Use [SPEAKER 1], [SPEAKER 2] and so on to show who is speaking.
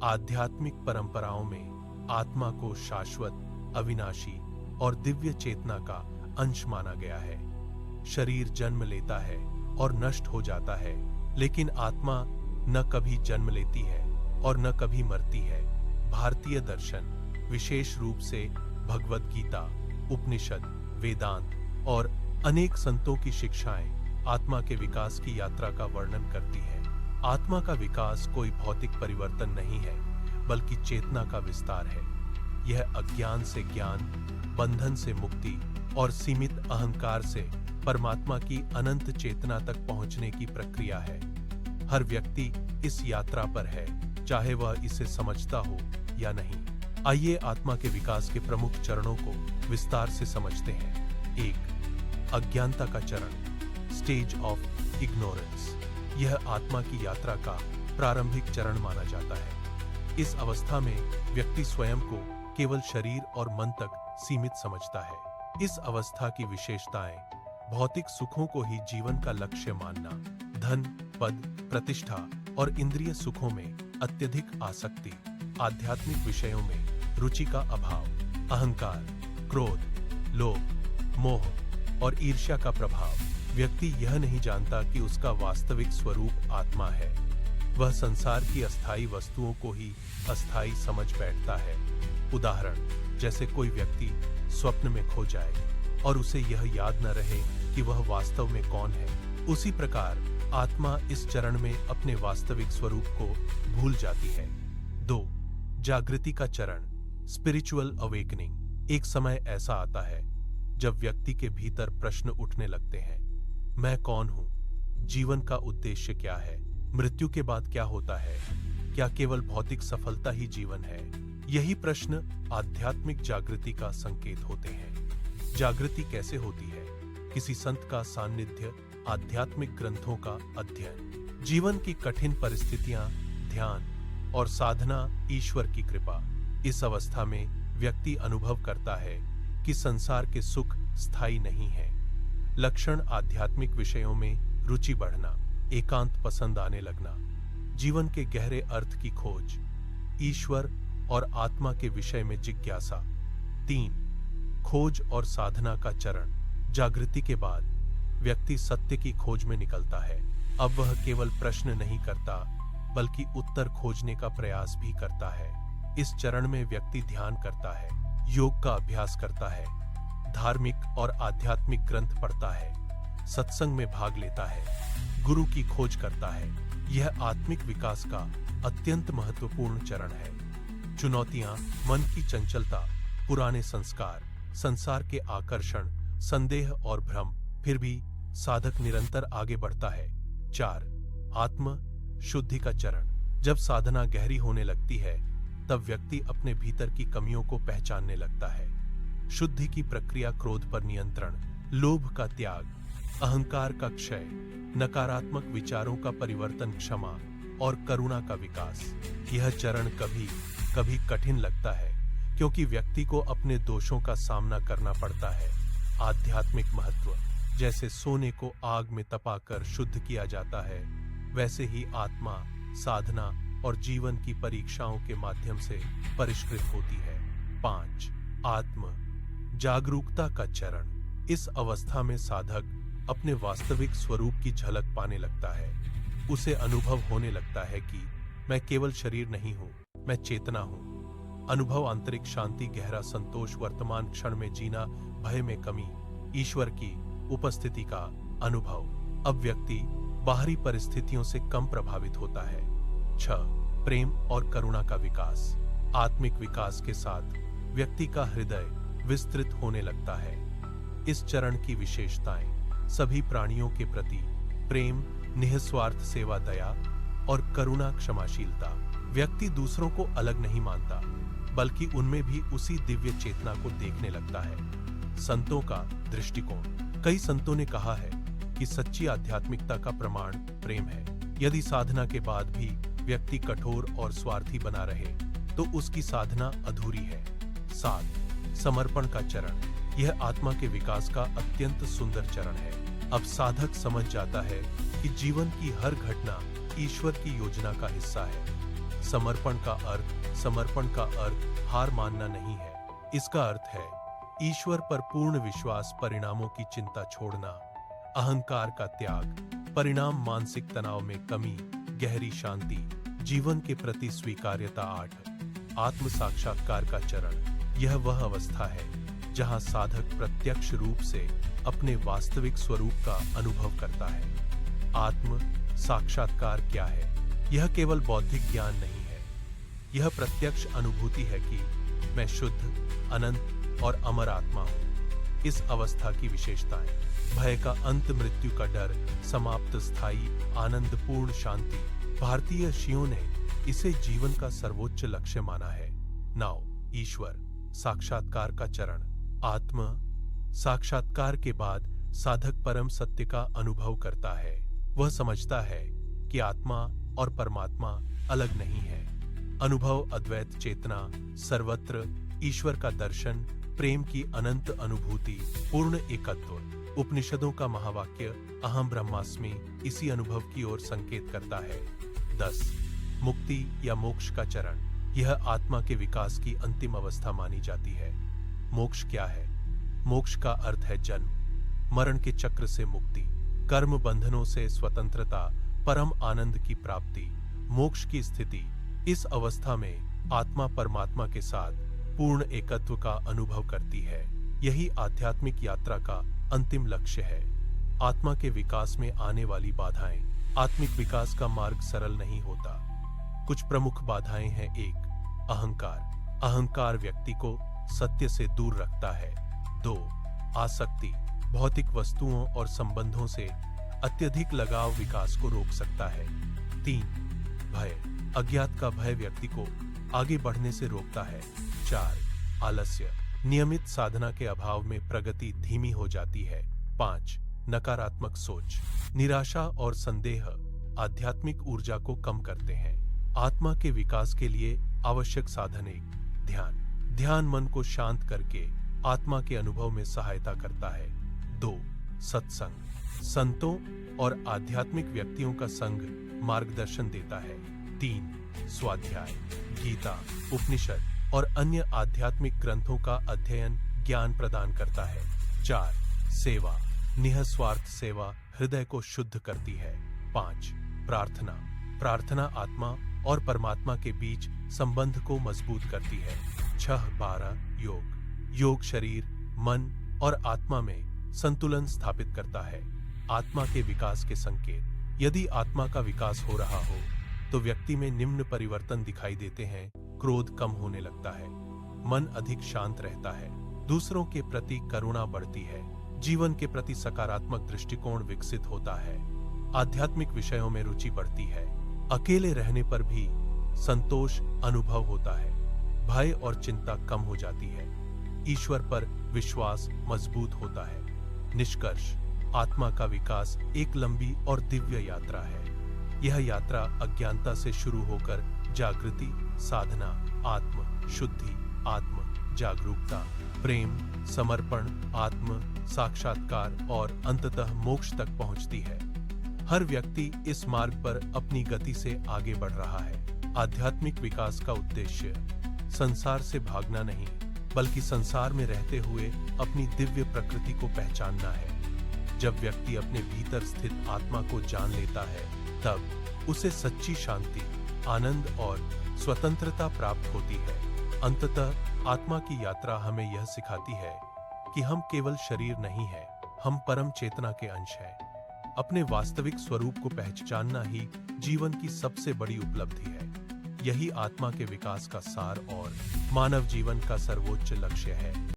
[SPEAKER 1] आध्यात्मिक परंपराओं में आत्मा को शाश्वत, अविनाशी और दिव्य चेतना का अंश माना गया है। शरीर जन्म लेता है और नष्ट हो जाता है, लेकिन आत्मा न कभी जन्म लेती है और न कभी मरती है। भारतीय दर्शन, विशेष रूप से भगवद गीता, उपनिषद, वेदांत और अनेक संतों की शिक्षाएं आत्मा के विकास की यात्रा का वर्णन करती है। आत्मा का विकास कोई भौतिक परिवर्तन नहीं है, बल्कि चेतना का विस्तार है। यह अज्ञान से ज्ञान, बंधन से मुक्ति और सीमित अहंकार से परमात्मा की अनंत चेतना तक पहुंचने की प्रक्रिया है। हर व्यक्ति इस यात्रा पर है, चाहे वह इसे समझता हो या नहीं। आइए आत्मा के विकास के प्रमुख चरणों को विस्तार से समझते हैं। 1. अज्ञानता का चरण, स्टेज ऑफ इग्नोरेंस। यह आत्मा की यात्रा का प्रारंभिक चरण माना जाता है। इस अवस्था में व्यक्ति स्वयं को केवल शरीर और मन तक सीमित समझता है। इस अवस्था की विशेषताएं भौतिक सुखों को ही जीवन का लक्ष्य मानना, धन, पद, प्रतिष्ठा और इंद्रिय सुखों में अत्यधिक आसक्ति, आध्यात्मिक विषयों में रुचि का अभाव, अहंकार, क्रोध, लोभ, मोह और ईर्ष्या का प्रभाव। व्यक्ति यह नहीं जानता कि उसका वास्तविक स्वरूप आत्मा है। वह संसार की अस्थायी वस्तुओं को ही अस्थायी समझ बैठता है। उदाहरण, जैसे कोई व्यक्ति स्वप्न में खो जाए और उसे यह याद न रहे कि वह वास्तव में कौन है। उसी प्रकार आत्मा इस चरण में अपने वास्तविक स्वरूप को भूल जाती है। 2. जागृति का चरण, स्पिरिचुअल अवेकनिंग। एक समय ऐसा आता है जब व्यक्ति के भीतर प्रश्न उठने लगते हैं। मैं कौन हूं? जीवन का उद्देश्य क्या है? मृत्यु के बाद क्या होता है? क्या केवल भौतिक सफलता ही जीवन है? यही प्रश्न आध्यात्मिक जागृति का संकेत होते हैं। जागृति कैसे होती है? किसी संत का सान्निध्य, आध्यात्मिक ग्रंथों का अध्ययन, जीवन की कठिन परिस्थितियां, ध्यान और साधना, ईश्वर की कृपा। इस अवस्था में व्यक्ति अनुभव करता है कि संसार के सुख स्थायी नहीं है। लक्षण आध्यात्मिक विषयों में रुचि बढ़ना, एकांत पसंद आने लगना, जीवन के गहरे अर्थ की खोज, ईश्वर और आत्मा के विषय में जिज्ञासा। 3. खोज और साधना का चरण, जागृति के बाद व्यक्ति सत्य की खोज में निकलता है। अब वह केवल प्रश्न नहीं करता, बल्कि उत्तर खोजने का प्रयास भी करता है। इस चरण में व्यक्ति ध्यान करता है, योग का अभ्यास करता है, धार्मिक और आध्यात्मिक ग्रंथ पढ़ता है, सत्संग में भाग लेता है, गुरु की खोज करता है। यह आत्मिक विकास का अत्यंत महत्वपूर्ण चरण है। चुनौतियां, मन की चंचलता, पुराने संस्कार, संसार के आकर्षण, संदेह और भ्रम, फिर भी साधक निरंतर आगे बढ़ता है। 4. आत्म शुद्धि का चरण, जब साधना गहरी होने लगती है तब व्यक्ति अपने भीतर की कमियों को पहचानने लगता है। शुद्धि की प्रक्रिया क्रोध पर नियंत्रण, लोभ का त्याग, अहंकार का क्षय, नकारात्मक विचारों का परिवर्तन, क्षमा और करुणा का विकास। यह चरण कभी कभी कठिन लगता है, क्योंकि व्यक्ति को अपने दोषों का सामना करना पड़ता है। आध्यात्मिक महत्व, जैसे सोने को आग में तपाकर शुद्ध किया जाता है, वैसे ही आत्मा साधना और जीवन की परीक्षाओं के माध्यम से परिष्कृत होती है। 5. आत्म जागरूकता का चरण, इस अवस्था में साधक अपने वास्तविक स्वरूप की झलक पाने लगता है। उसे अनुभव होने लगता है कि मैं केवल शरीर नहीं हूं, मैं चेतना हूं। अनुभव आंतरिक शांति, गहरा संतोष, वर्तमान क्षण में जीना, भय में कमी, ईश्वर की उपस्थिति का अनुभव। अब व्यक्ति बाहरी परिस्थितियों से कम प्रभावित होता है। 6. प्रेम और करुणा का विकास, आत्मिक विकास के साथ व्यक्ति का हृदय विस्तृत होने लगता है। इस चरण की विशेषताएं सभी प्राणियों के प्रति प्रेम, निस्वार्थ सेवा, दया और करुणा, क्षमाशीलता। व्यक्ति दूसरों को अलग नहीं मानता, बल्कि उनमें भी उसी दिव्य चेतना को देखने लगता है। संतों का दृष्टिकोण, कई संतों ने कहा है कि सच्ची आध्यात्मिकता का प्रमाण प्रेम है। यदि साधना के बाद भी व्यक्ति कठोर और स्वार्थी बना रहे तो उसकी साधना अधूरी है। 7. समर्पण का चरण, यह आत्मा के विकास का अत्यंत सुंदर चरण है। अब साधक समझ जाता है कि जीवन की हर घटना ईश्वर की योजना का हिस्सा है। समर्पण का अर्थ हार मानना नहीं है। इसका अर्थ है ईश्वर पर पूर्ण विश्वास, परिणामों की चिंता छोड़ना, अहंकार का त्याग, परिणाम मानसिक तनाव में कमी, गहरी शांति, जीवन के प्रति स्वीकार्यता। 8 आत्म साक्षात्कार का चरण। यह वह अवस्था है जहां साधक प्रत्यक्ष रूप से अपने वास्तविक स्वरूप का अनुभव करता है। आत्म साक्षात्कार क्या है? यह केवल बौद्धिक ज्ञान नहीं है, यह प्रत्यक्ष अनुभूति है कि मैं शुद्ध, अनंत और अमर आत्मा हूं। इस अवस्था की विशेषताएं: भय का अंत, मृत्यु का डर, समाप्त, स्थायी, आनंदपूर्ण शांति। भारतीय ऋषियों ने इसे जीवन का सर्वोच्च लक्ष्य माना है। 9 ईश्वर साक्षात्कार का चरण। आत्म साक्षात्कार के बाद साधक परम सत्य का अनुभव करता है। वह समझता है कि आत्मा और परमात्मा अलग नहीं है। अनुभव अद्वैत चेतना, सर्वत्र ईश्वर का दर्शन, प्रेम की अनंत अनुभूति, पूर्ण एकत्व। उपनिषदों का महावाक्य अहम ब्रह्मास्मि इसी अनुभव की ओर संकेत करता है। 10 मुक्ति या मोक्ष का चरण। यह आत्मा के विकास की अंतिम अवस्था मानी जाती है। मोक्ष क्या है? मोक्ष का अर्थ है जन्म मरण के चक्र से मुक्ति, कर्म बंधनों से स्वतंत्रता, परम आनंद की प्राप्ति, मोक्ष की स्थिति। इस अवस्था में आत्मा परमात्मा के साथ पूर्ण एकत्व का अनुभव करती है। यही आध्यात्मिक यात्रा का अंतिम लक्ष्य है। आत्मा के विकास में आने वाली बाधाएं। आत्मिक विकास का मार्ग सरल नहीं होता। कुछ प्रमुख बाधाएं हैं। 1 अहंकार। अहंकार व्यक्ति को सत्य से दूर रखता है। 2 आसक्ति। भौतिक वस्तुओं और संबंधों से अत्यधिक लगाव विकास को रोक सकता है। 3 भय। अज्ञात का भय व्यक्ति को आगे बढ़ने से रोकता है। 4 आलस्य। नियमित साधना के अभाव में प्रगति धीमी हो जाती है। 5 नकारात्मक सोच। निराशा और संदेह आध्यात्मिक ऊर्जा को कम करते हैं। आत्मा के विकास के लिए आवश्यक साधन। 1 ध्यान। ध्यान मन को शांत करके आत्मा के अनुभव में सहायता करता है। 2 सत्संग। संतों और आध्यात्मिक व्यक्तियों का संग मार्गदर्शन देता है। 3 स्वाध्याय। गीता, उपनिषद और अन्य आध्यात्मिक ग्रंथों का अध्ययन ज्ञान प्रदान करता है। 4 सेवा। निःस्वार्थ सेवा हृदय को शुद्ध करती है। 5 प्रार्थना। प्रार्थना आत्मा और परमात्मा के बीच संबंध को मजबूत करती है। 6 योग। योग शरीर, मन और आत्मा में संतुलन स्थापित करता है। आत्मा के विकास के संकेत। यदि आत्मा का विकास हो रहा हो तो व्यक्ति में निम्न परिवर्तन दिखाई देते हैं। क्रोध कम होने लगता है, मन अधिक शांत रहता है, दूसरों के प्रति करुणा बढ़ती है, जीवन के प्रति सकारात्मक दृष्टिकोण विकसित होता है, आध्यात्मिक विषयों में रुचि बढ़ती है, अकेले रहने पर भी संतोष अनुभव होता है, भय और चिंता कम हो जाती है, ईश्वर पर विश्वास मजबूत होता है। निष्कर्ष, आत्मा का विकास एक लंबी और दिव्य यात्रा है। यह यात्रा अज्ञानता से शुरू होकर जागृति, साधना, आत्म शुद्धि, आत्म जागरूकता, प्रेम, समर्पण, आत्म साक्षात्कार और अंततः मोक्ष तक पहुंचती है। हर व्यक्ति इस मार्ग पर अपनी गति से आगे बढ़ रहा है। आध्यात्मिक विकास का उद्देश्य संसार से भागना नहीं, बल्कि संसार में रहते हुए अपनी दिव्य प्रकृति को पहचानना है। जब व्यक्ति अपने भीतर स्थित आत्मा को जान लेता है, तब उसे सच्ची शांति, आनंद और स्वतंत्रता प्राप्त होती है। अंततः आत्मा की यात्रा हमें यह सिखाती है कि हम केवल शरीर नहीं हैं, हम परम चेतना के अंश हैं। अपने वास्तविक स्वरूप को पहचानना ही जीवन की सबसे बड़ी उपलब्धि है। यही आत्मा के विकास का सार और मानव जीवन का सर्वोच्च लक्ष्य है।